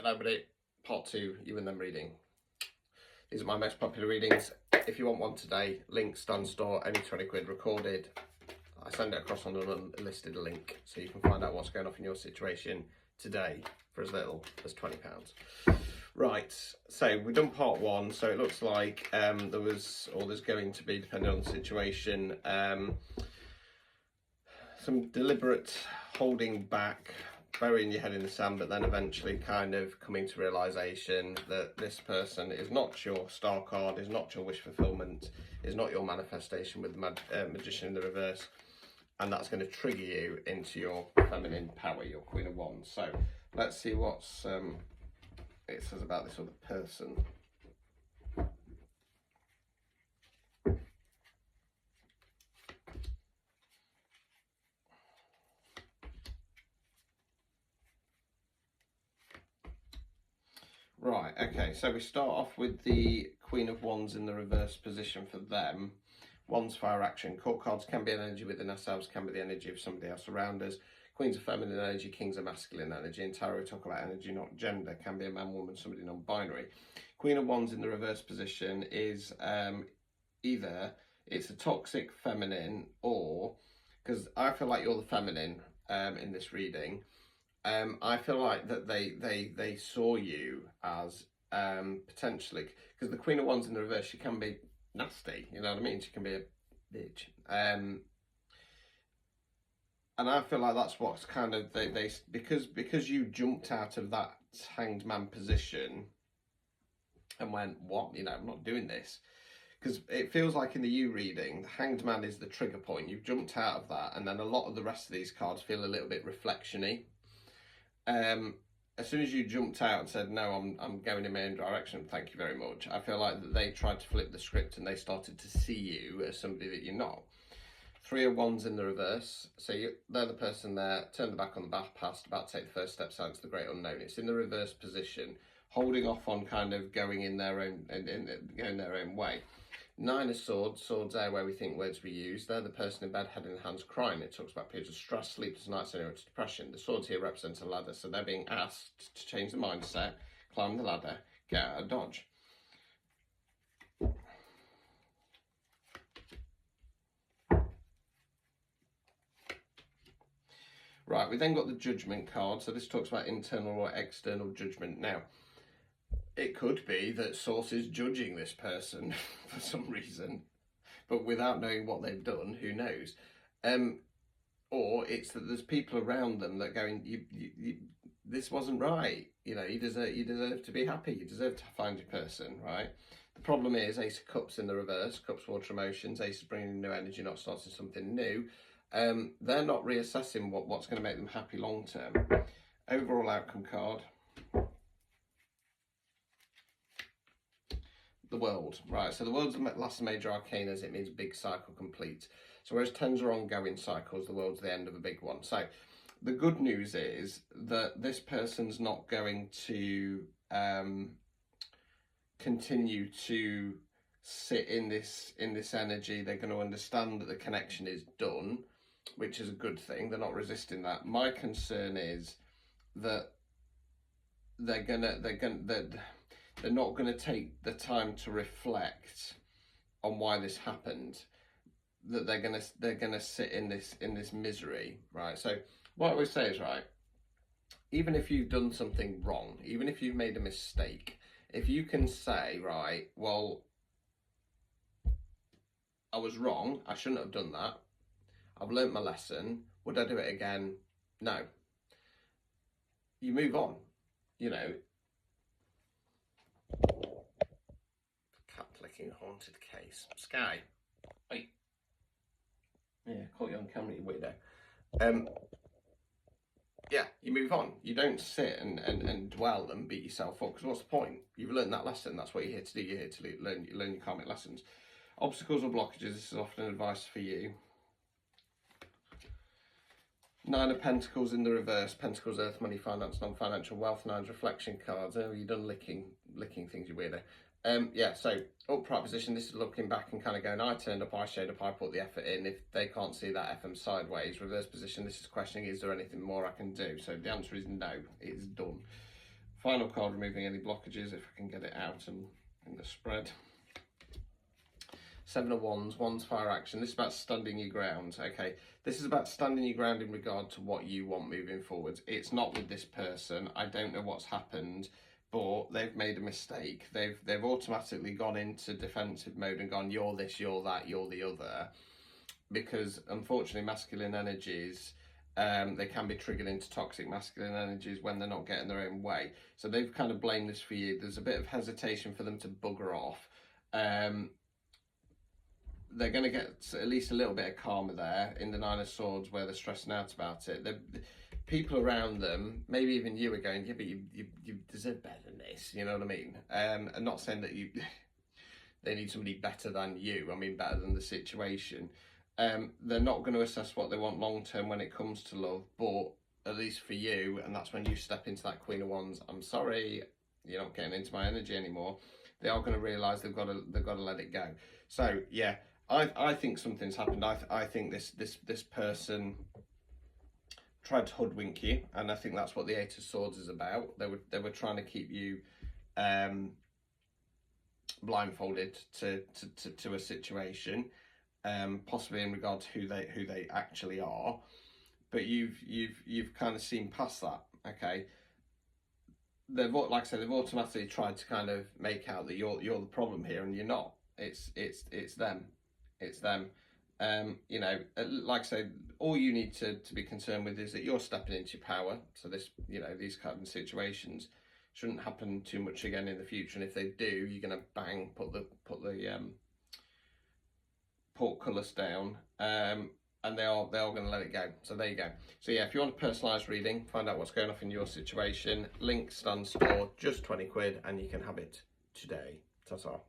Hello everybody, part 2, you and them reading. These are my most popular readings. If you want one today, link Stan Store, only 20 quid recorded. I send it across on an unlisted link so you can find out what's going on in your situation today for as little as £20. Right, so we've done part 1, so it looks like there's going to be, depending on the situation, some deliberate holding back, burying your head in the sand, but then eventually kind of coming to realization that this person is not your star card, is not your wish fulfillment, is not your manifestation with the magician in the reverse, and that's going to trigger you into your feminine power, your Queen of Wands. So let's see what it says about this other person. Right, okay, so we start off with the Queen of Wands in the reverse position for them. Wands, fire, action. Court cards can be an energy within ourselves, can be the energy of somebody else around us. Queens are feminine energy, kings are masculine energy. In tarot, we talk about energy, not gender. Can be a man, woman, somebody non-binary. Queen of Wands in the reverse position is either it's a toxic feminine, or, because I feel like you're the feminine in this reading, I feel like that they saw you as potentially, because the Queen of Wands in the reverse, she can be nasty, you know what I mean? She can be a bitch. And I feel like that's what's kind of they because you jumped out of that hanged man position and went, what, you know, I'm not doing this. Because it feels like in the you reading, the hanged man is the trigger point. You've jumped out of that, and then a lot of the rest of these cards feel a little bit reflection-y. As soon as you jumped out and said, no, I'm going in my own direction, thank you very much, I feel like that they tried to flip the script and they started to see you as somebody that you're not. Three of Wands in the reverse, so they're the person there, turn the back on the bath past, about to take the first steps out to the great unknown. It's in the reverse position, holding off on kind of going in their own, going their own way. Nine of Swords, swords there where we think words we use. They're the person in bed, head in the hands, crying. It talks about periods of stress, sleepless nights, and depression. The swords here represent a ladder, so they're being asked to change the mindset, climb the ladder, get out of dodge. Right, we then got the Judgment card. So this talks about internal or external judgment. Now, it could be that Source is judging this person for some reason, but without knowing what they've done, who knows? Or it's that there's people around them that going, this wasn't right. You know, you deserve to be happy. You deserve to find your person, right? The problem is Ace of Cups in the reverse. Cups, water, emotions. Ace is bringing new energy, not starting something new. They're not reassessing what's going to make them happy long term. Overall outcome card. The World, right, so the World's the last major arcanas, it means big cycle complete. So whereas tens are ongoing cycles, the World's the end of a big one. So the good news is that this person's not going to continue to sit in this energy. They're going to understand that the connection is done, which is a good thing. They're not resisting that. My concern is that they're not going to take the time to reflect on why this happened. That they're going to sit in this misery, right? So what I always say is, right, even if you've done something wrong, even if you've made a mistake, if you can say, right, well, I was wrong, I shouldn't have done that, I've learnt my lesson, would I do it again? No. You move on, you know. Cat clicking, haunted case. Sky. Wait. Yeah, caught you on camera, you weirdo. Yeah, you move on. You don't sit and dwell and beat yourself up, because what's the point? You've learned that lesson. That's what you're here to do. You're here to learn your karmic lessons. Obstacles or blockages. This is often advice for you. Nine of Pentacles in the reverse. Pentacles, earth, money, finance, non-financial wealth. Nine's reflection cards. Oh, you've done licking things, you weirdo. Yeah, so upright position, this is looking back and kind of going, I turned up, I showed up, I put the effort in. If they can't see that, FM sideways. Reverse position, this is questioning, is there anything more I can do? So the answer is no, it's done. Final card, removing any blockages, if I can get it out and in the spread. 7 of Wands, Wands fire action. This is about standing your ground, okay? This is about standing your ground in regard to what you want moving forwards. It's not with this person. I don't know what's happened, but they've made a mistake. They've automatically gone into defensive mode and gone, you're this, you're that, you're the other. Because unfortunately, masculine energies, they can be triggered into toxic masculine energies when they're not getting their own way. So they've kind of blamed this for you. There's a bit of hesitation for them to bugger off. They're going to get at least a little bit of karma there in the Nine of Swords, where they're stressing out about it. The people around them, maybe even you, are going, yeah, but you deserve better than this. You know what I mean? I'm not saying that they need somebody better than you. I mean, better than the situation. They're not going to assess what they want long term when it comes to love, but at least for you, and that's when you step into that Queen of Wands. I'm sorry, you're not getting into my energy anymore. They are going to realise they've got to let it go. So yeah, I think something's happened. I think this person tried to hoodwink you, and I think that's what the Eight of Swords is about. They were trying to keep you blindfolded to a situation. Possibly in regard to who they actually are, but you've kind of seen past that. Okay, they've, like I said, they've automatically tried to kind of make out that you're the problem here, and you're not. It's them. You know, like I said, all you need to be concerned with is that you're stepping into your power. So this, you know, these kind of situations shouldn't happen too much again in the future. And if they do, you're gonna bang put the portcullis down, and they are going to let it go. So there you go. So yeah, if you want a personalised reading, find out what's going on in your situation, link stands for just 20 quid, and you can have it today. Ta-ta.